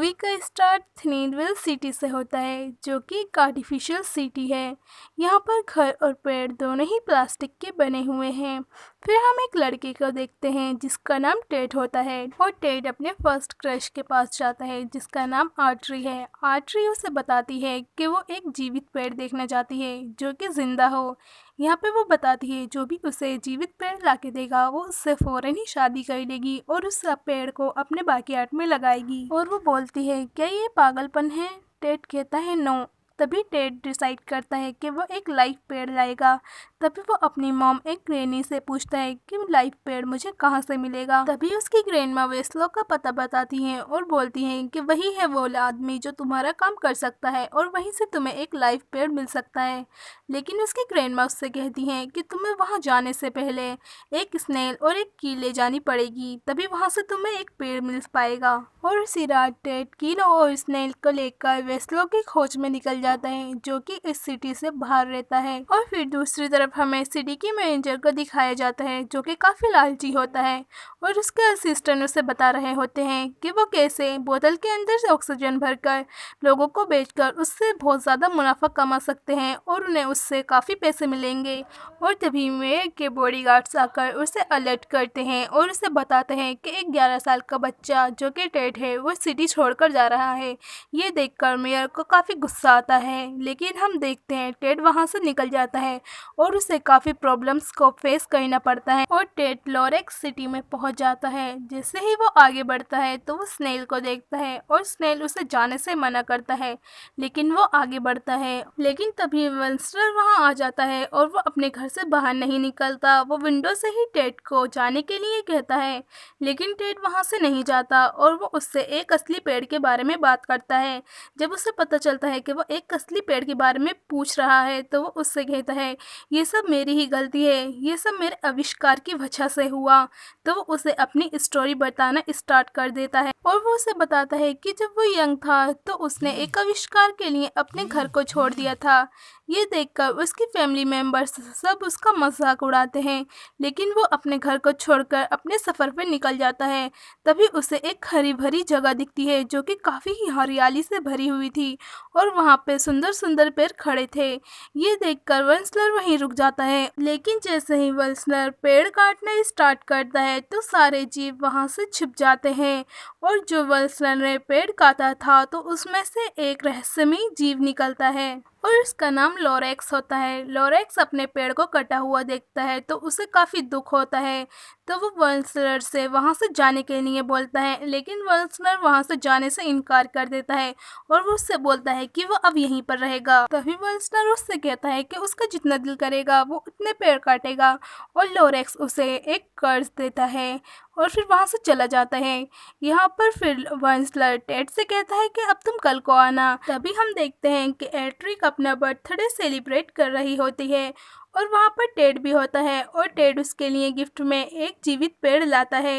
Movie का start थ्रीनविल city से होता है जो कि एक आर्टिफिशियल सिटी है। यहाँ पर घर और पेड़ दोनों ही प्लास्टिक के बने हुए हैं। फिर हम एक लड़के को देखते हैं जिसका नाम टेड होता है और टेड अपने फर्स्ट क्रश के पास जाता है जिसका नाम आर्ट्री है। आर्ट्री उसे बताती है कि वो एक जीवित पेड़ देखना चाहती है जो कि जिंदा हो। यहाँ पे वो बताती है जो भी उसे जीवित पेड़ लाके देगा वो उससे फौरन ही शादी कर लेगी और उस पेड़ को अपने बैकयार्ड में लगाएगी। और वो बोलती है क्या ये पागलपन है? टेड कहता है नो। तभी टेड डिसाइड करता है कि वो एक लाइव पेड़ लाएगा। तभी वो अपनी मॉम एक ग्रैनी से पूछता है कि लाइव पेड़ मुझे कहाँ से मिलेगा। तभी उसकी ग्रैंडमा वेस्लो का पता बताती हैं और बोलती हैं कि वही है वो आदमी जो तुम्हारा काम कर सकता है और वहीं से तुम्हें एक लाइव पेड़ मिल सकता है। लेकिन उसकी ग्रैंडमा उससे कहती हैं कि तुम्हें वहाँ जाने से पहले एक स्नेल और एक की ले जानी पड़ेगी, तभी वहाँ से तुम्हें एक पेड़ मिल पाएगा। और उसी रात टेड कीलो और स्नेल को लेकर वेस्लो की खोज में निकल जाता है जो कि इस सिटी से बाहर रहता है। और फिर दूसरी तरफ हमें सिटी के मैनेजर को दिखाया जाता है जो कि काफ़ी लालची होता है और उसके असिस्टेंट उसे बता रहे होते हैं कि वो कैसे बोतल के अंदर से ऑक्सीजन भरकर लोगों को बेचकर उससे बहुत ज़्यादा मुनाफा कमा सकते हैं और उन्हें उससे काफ़ी पैसे मिलेंगे। और तभी मेयर के बॉडीगार्ड्स आकर उसे अलर्ट करते हैं और उसे बताते हैं कि एक 11 साल का बच्चा जो कि टेड है वो सिटी छोड़कर जा रहा है। ये देखकर मेयर को काफ़ी गुस्सा आता है लेकिन हम देखते हैं टेड वहाँ से निकल जाता है और उसे काफ़ी प्रॉब्लम्स को फेस करना पड़ता है और टेड लोरेक्स सिटी में पहुँच जाता है। जैसे ही वो आगे बढ़ता है तो वो स्नेल को देखता है और स्नेल उसे जाने से मना करता है लेकिन वो आगे बढ़ता है। लेकिन तभी वेंस्टर वहाँ आ जाता है और वो अपने घर से बाहर नहीं निकलता। वो विंडो से ही टेड को जाने के लिए कहता है लेकिन टेड वहाँ से नहीं जाता और वो उससे एक असली पेड़ के बारे में बात करता है। जब उसे पता चलता है कि वो एक असली पेड़ के बारे में पूछ रहा है तो वो उससे कहता है ये सब मेरी ही गलती है, ये सब मेरे आविष्कार की वजह से हुआ। तो वो उसे अपनी स्टोरी बताना स्टार्ट कर देता है और वो उसे बताता है कि जब वो यंग था तो उसने एक आविष्कार के लिए अपने घर को छोड़ दिया था। ये देखकर उसकी फैमिली मेम्बर्स सब उसका मजाक उड़ाते हैं लेकिन वो अपने घर को छोड़कर अपने सफ़र पर निकल जाता है। तभी उसे एक हरी भरी जगह दिखती है जो कि काफ़ी ही हरियाली से भरी हुई थी और वहाँ पे सुंदर सुंदर पेड़ खड़े थे। ये देखकर वेंसलर वहीं रुक जाता है लेकिन जैसे ही वेंसलर पेड़ काटना स्टार्ट करता है तो सारे जीव वहाँ से छिप जाते हैं और जो वेंसलर ने पेड़ काटा था तो उसमें से एक रहस्यमयी जीव निकलता है और उसका नाम लोरेक्स होता है। लोरेक्स अपने पेड़ को कटा हुआ देखता है तो उसे काफ़ी दुख होता है तो वो वेंसलर से वहाँ से जाने के लिए बोलता है लेकिन वेंसलर वहाँ से जाने से इनकार कर देता है और वो उससे बोलता है कि वो अब यहीं पर रहेगा। तभी वेंसलर उससे कहता है कि उसका जितना दिल करेगा वो उतने पेड़ काटेगा और लोरेक्स उसे एक कर्ज देता है और फिर वहाँ से चला जाता है। यहाँ पर फिर वेंसलर टेड से कहता है कि अब तुम कल को आना। तभी हम देखते हैं कि एट्रिक अपना बर्थडे सेलिब्रेट कर रही होती है और वहाँ पर टेड भी होता है और टेड उसके लिए गिफ्ट में एक जीवित पेड़ लाता है।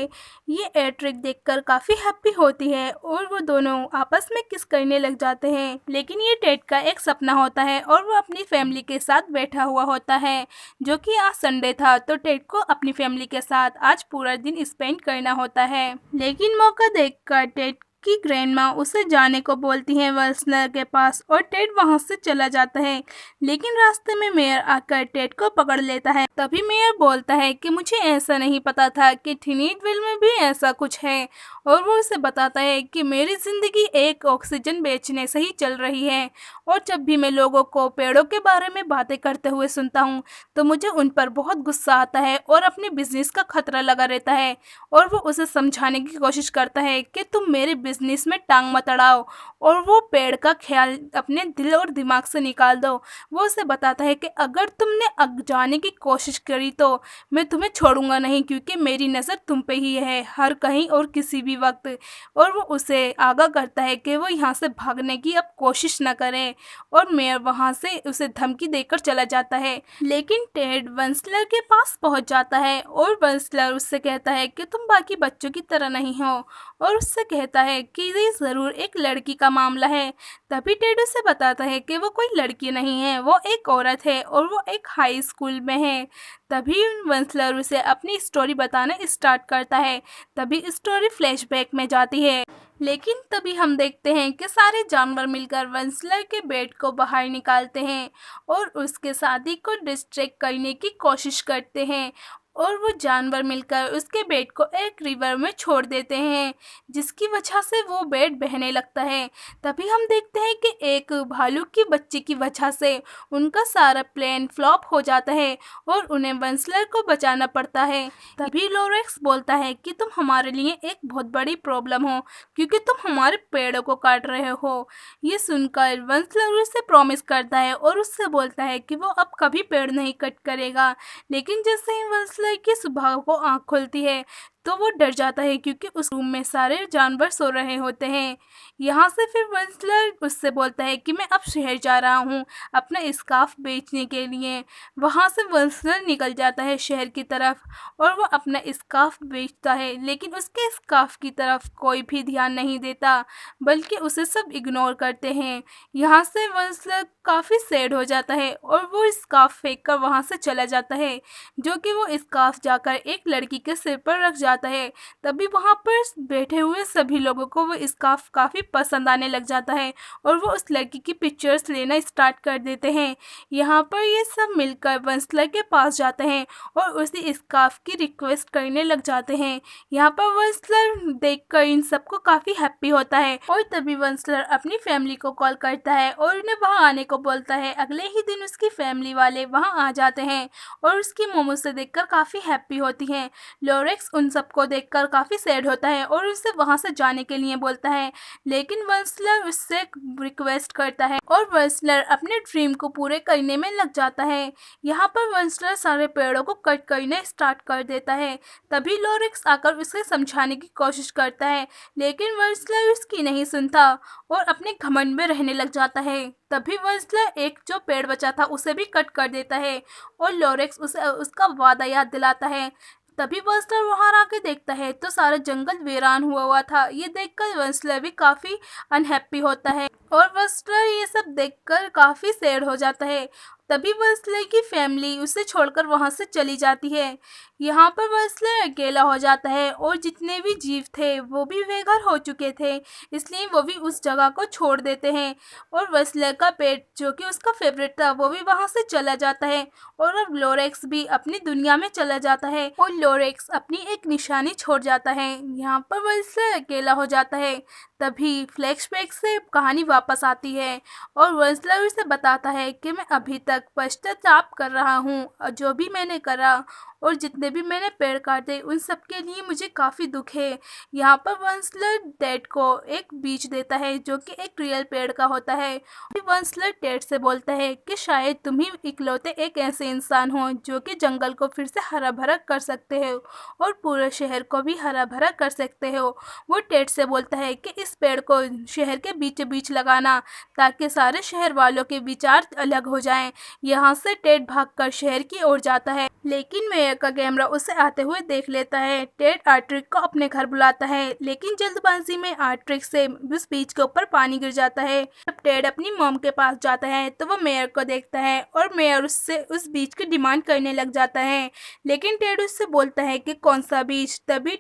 ये एट्रिक देखकर काफ़ी हैप्पी होती है और वो दोनों आपस में किस करने लग जाते हैं लेकिन ये टेड का एक सपना होता है और वो अपनी फैमिली के साथ बैठा हुआ होता है जो कि आज संडे था तो टेड को अपनी फैमिली के साथ आज पूरा दिन स्पेंड करना होता है। लेकिन मौका देखकर टेड की ग्रैंडमा उसे जाने को बोलती है वेंसलर के पास और टेड वहां से चला जाता है लेकिन रास्ते में मेयर आकर टेड को पकड़ लेता है। तभी मेयर बोलता है कि मुझे ऐसा नहीं पता था कि थ्रीनविल में भी ऐसा कुछ है और वो उसे बताता है कि मेरी ज़िंदगी एक ऑक्सीजन बेचने से ही चल रही है और जब भी मैं लोगों को पेड़ों के बारे में बातें करते हुए सुनता हूँ तो मुझे उन पर बहुत गुस्सा आता है और अपने बिजनेस का खतरा लगा रहता है। और वो उसे समझाने की कोशिश करता है कि तुम मेरे बिजनेस में टांग मत अड़ाओ और वो पेड़ का ख्याल अपने दिल और दिमाग से निकाल दो। वो उसे बताता है कि अगर तुमने जाने की कोशिश करी तो मैं तुम्हें छोड़ूंगा नहीं क्योंकि मेरी नज़र तुम पे ही है हर कहीं और किसी भी वक्त। और वो उसे आगाह करता है कि वो यहाँ से भागने की अब कोशिश न करे और मेयर वहाँ से उसे धमकी देकर चला जाता है। लेकिन टेड वेंसलर के पास पहुँच जाता है और वेंसलर उससे कहता है कि तुम बाकी बच्चों की तरह नहीं हो और उससे कहता है कि ये ज़रूर एक लड़की का मामला है। तभी टेड उसे बताता है कि वो कोई लड़की नहीं है, वो एक औरत है और वो एक हाई स्कूल में है। तभी वेंसलर उसे अपनी स्टोरी बताना स्टार्ट करता है। तभी स्टोरी फ्लैशबैक में जाती है लेकिन तभी हम देखते हैं कि सारे जानवर मिलकर वेंसलर के बेट को बाहर निकालते हैं और उसके शादी को डिस्ट्रैक्ट करने की कोशिश करते हैं और वो जानवर मिलकर उसके बेट को एक रिवर में छोड़ देते हैं, जिसकी वजह से वो बेट बहने लगता है। तभी हम देखते हैं कि एक भालू की बच्ची की वजह से उनका सारा प्लान फ्लॉप हो जाता है और उन्हें वेंसलर को बचाना पड़ता है। तभी लोरेक्स बोलता है कि तुम हमारे लिए एक बहुत बड़ी प्रॉब्लम हो, क्योंकि तुम हमारे पेड़ों को काट रहे हो। ये सुनकर वेंसलर उससे प्रॉमिस करता है और उससे बोलता है कि वो अब कभी पेड़ नहीं कट करेगा। लेकिन जैसे ही वेंसलर की सुबह को आँख खुलती है तो वो डर जाता है, क्योंकि उस रूम में सारे जानवर सो रहे होते हैं। यहाँ से फिर वेंसलर उससे बोलता है कि मैं अब शहर जा रहा हूँ अपना स्कार्फ बेचने के लिए। वहाँ से वेंसलर निकल जाता है शहर की तरफ और वो अपना स्कार्फ बेचता है, लेकिन उसके स्कार्फ की तरफ कोई भी ध्यान नहीं देता, बल्कि उसे सब इग्नोर करते हैं। यहाँ से वेंसलर काफ़ी सैड हो जाता है और वो स्कार्फ फेंक कर वहाँ से चला जाता है, जो कि वो स्कार्फ जाकर एक लड़की के सिर पर रख जाता है। तभी वहाँ पर बैठे हुए सभी लोगों को वो स्कार्फ काफ़ी पसंद आने लग जाता है और वो उस लड़की की पिक्चर्स लेना स्टार्ट कर देते हैं। यहाँ पर ये सब मिलकर वेंसलर के पास जाते हैं और उसी स्कार्फ की रिक्वेस्ट करने लग जाते हैं। यहाँ पर वेंसलर देखकर इन सबको काफ़ी हैप्पी होता है और तभी वेंसलर अपनी फैमिली को कॉल करता है और उन्हें वहाँ आने को बोलता है। अगले ही दिन उसकी फैमिली वाले वहाँ आ जाते हैं और उसकी मोमो से देखकर काफ़ी हैप्पी होती हैं। लोरेक्स उन सबको देखकर काफ़ी सैड होता है और उससे वहाँ से जाने के लिए बोलता है, लेकिन वेंसलर उससे रिक्वेस्ट करता है और वेंसलर अपने ड्रीम को पूरे करने में लग जाता है। यहाँ पर वेंसलर सारे पेड़ों को कट करने स्टार्ट कर देता है। तभी लोरेक्स आकर उसे समझाने की कोशिश करता है, लेकिन वेंसलर उसकी नहीं सुनता और अपने घमंड में रहने लग जाता है। तभी वेंसलर एक जो पेड़ बचा था उसे भी कट कर देता है और लोरेक्स उसे उसका वादा याद दिलाता है। तभी वेंसलर वहाँ आके देखता है तो सारा जंगल वीरान हुआ था। ये देखकर वेंसलर भी काफ़ी अनहैप्पी होता है और वेंसलर ये सब देखकर काफ़ी सैड हो जाता है। तभी वेंसलर की फैमिली उसे छोड़कर वहाँ से चली जाती है। यहाँ पर वेंसलर अकेला हो जाता है और जितने भी जीव थे वो भी बेघर हो चुके थे, इसलिए वो भी उस जगह को छोड़ देते हैं और वेंसलर का पेट जो कि उसका फेवरेट था वो भी वहाँ से चला जाता है और अब लोरेक्स भी अपनी दुनिया में चला जाता है और लोरेक्स अपनी एक निशानी छोड़ जाता है। यहाँ पर वेंसलर अकेला हो जाता है। तभी फ्लैशबैक से कहानी वापस आती है और वेंसलर उसे बताता है कि मैं अभी तक पश्चाताप कर रहा हूँ और जो भी मैंने करा और जितने भी मैंने पेड़ काटे उन सब के लिए मुझे काफ़ी दुख है। यहाँ पर वेंसलर टेड को एक बीज देता है जो कि एक रियल पेड़ का होता है। वेंसलर टेड से बोलता है कि शायद तुम ही इकलौते एक ऐसे इंसान हो जो कि जंगल को फिर से हरा भरा कर सकते हो और पूरे शहर को भी हरा भरा कर सकते हो। वो टेड से बोलता है कि इस पेड़ को शहर के बीचों बीच लगाना ताकि सारे शहर वालों के विचार अलग हो जाएं। यहाँ से टेड भागकर शहर की ओर जाता है, लेकिन मेयर का कैमरा उसे आते हुए देख लेता है। टेड आर्ट्रिक को अपने घर बुलाता है, लेकिन जल्दबाजी में आर्ट्रिक से उस बीच के ऊपर पानी गिर जाता है। जब टेड अपनी मॉम के पास जाता है तो वो मेयर को देखता है और मेयर उससे उस बीच की डिमांड करने लग जाता है, लेकिन टेड उससे बोलता है कि कौन सा बीच। तभी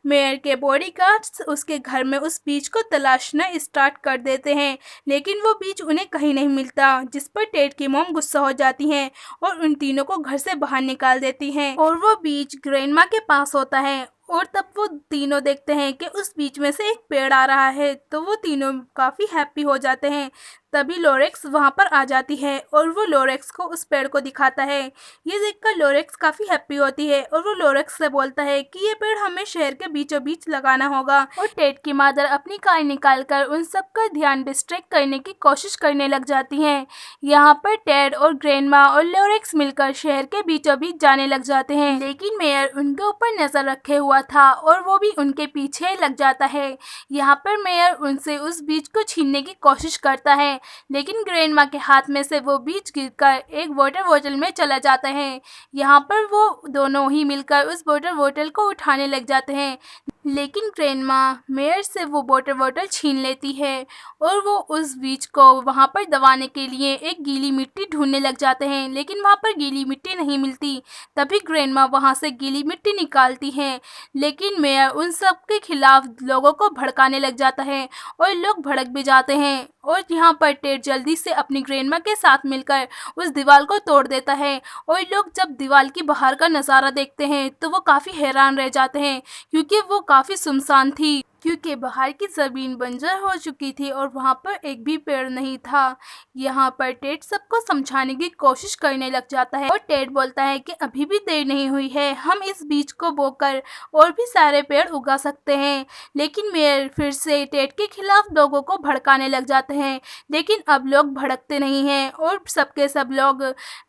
मेयर के बॉडीगार्ड्स उसके घर में उस बीच को तलाशना स्टार्ट कर देते हैं, लेकिन वो बीच उन्हें कहीं नहीं मिलता, जिस पर टेड की मॉम गुस्सा हो जाती हैं और उन तीनों को घर से बाहर निकाल देती हैं और वो बीच ग्रैंडमा के पास होता है। और तब वो तीनों देखते हैं कि उस बीच में से एक पेड़ आ रहा है, तो वो तीनों काफ़ी हैप्पी हो जाते हैं। तभी लोरेक्स वहाँ पर आ जाती है और वो लोरेक्स को उस पेड़ को दिखाता है। ये देखकर लोरेक्स काफ़ी हैप्पी होती है और वो लोरेक्स से बोलता है कि ये पेड़ हमें शहर के बीचों बीच लगाना होगा। और टेड की मदर अपनी कार निकालकर उन सब का ध्यान डिस्ट्रैक्ट करने की कोशिश करने लग जाती हैं। यहाँ पर टेड और ग्रैंडमा और लोरेक्स मिलकर शहर के बीचों बीच जाने लग जाते हैं, लेकिन मेयर उनके ऊपर नज़र रखे हुआ था और वो भी उनके पीछे लग जाता है। यहाँ पर मेयर उनसे उस बीज को छीनने की कोशिश करता है, लेकिन ग्रैंडमा के हाथ में से वो बीज गिरकर एक वाटर बोतल में चला जाता है। यहाँ पर वो दोनों ही मिलकर उस वाटर बोतल को उठाने लग जाते हैं, लेकिन ग्रैंडमा मेयर से वो वाटर बॉटल छीन लेती है और वो उस बीज को वहाँ पर दबाने के लिए एक गीली मिट्टी ढूंढने लग जाते हैं, लेकिन वहाँ पर गीली मिट्टी नहीं मिलती। तभी ग्रैंडमा वहाँ से गीली मिट्टी निकालती हैं, लेकिन मेयर उन सब के खिलाफ लोगों को भड़काने लग जाता है और लोग भड़क भी जाते हैं। और यहाँ पर टेड जल्दी से अपनी ग्रैंडमा के साथ मिलकर उस दीवार को तोड़ देता है और लोग जब दीवार की बाहर का नज़ारा देखते हैं तो वो काफ़ी हैरान रह जाते हैं, क्योंकि वो काफ़ी सुनसान थी, क्योंकि बाहर की ज़मीन बंजर हो चुकी थी और वहाँ पर एक भी पेड़ नहीं था। यहाँ पर टेड सबको समझाने की कोशिश करने लग जाता है और टेड बोलता है कि अभी भी देर नहीं हुई है, हम इस बीज को बोकर और भी सारे पेड़ उगा सकते हैं। लेकिन मेयर फिर से टेड के खिलाफ लोगों को भड़काने लग जाते हैं, लेकिन अब लोग भड़कते नहीं हैं और सबके सब लोग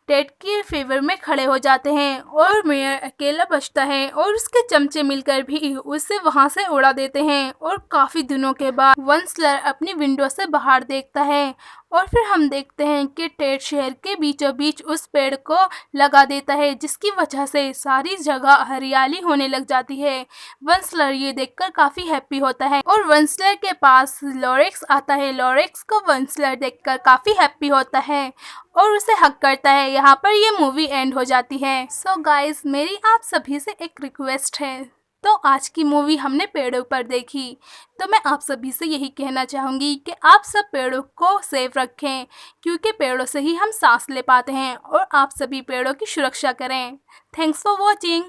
टेड के फेवर में खड़े हो जाते हैं और मेयर अकेला बचता है और उसके चमचे मिलकर भी उसे वहाँ से उड़ा देते हैं। और काफ़ी दिनों के बाद वंसलर अपनी विंडो से बाहर देखता है और फिर हम देखते हैं कि टेड शहर के बीचों बीच उस पेड़ को लगा देता है, जिसकी वजह से सारी जगह हरियाली होने लग जाती है। वंसलर ये देखकर काफ़ी हैप्पी होता है और वंसलर के पास लॉरेक्स आता है। लॉरेक्स को वंसलर देखकर काफ़ी हैप्पी होता है और उसे हक करता है। यहाँ पर ये मूवी एंड हो जाती है। सो गाइस, मेरी आप सभी से एक रिक्वेस्ट है। तो आज की मूवी हमने पेड़ों पर देखी, तो मैं आप सभी से यही कहना चाहूँगी कि आप सब पेड़ों को सेफ रखें, क्योंकि पेड़ों से ही हम सांस ले पाते हैं और आप सभी पेड़ों की सुरक्षा करें। Thanks for watching.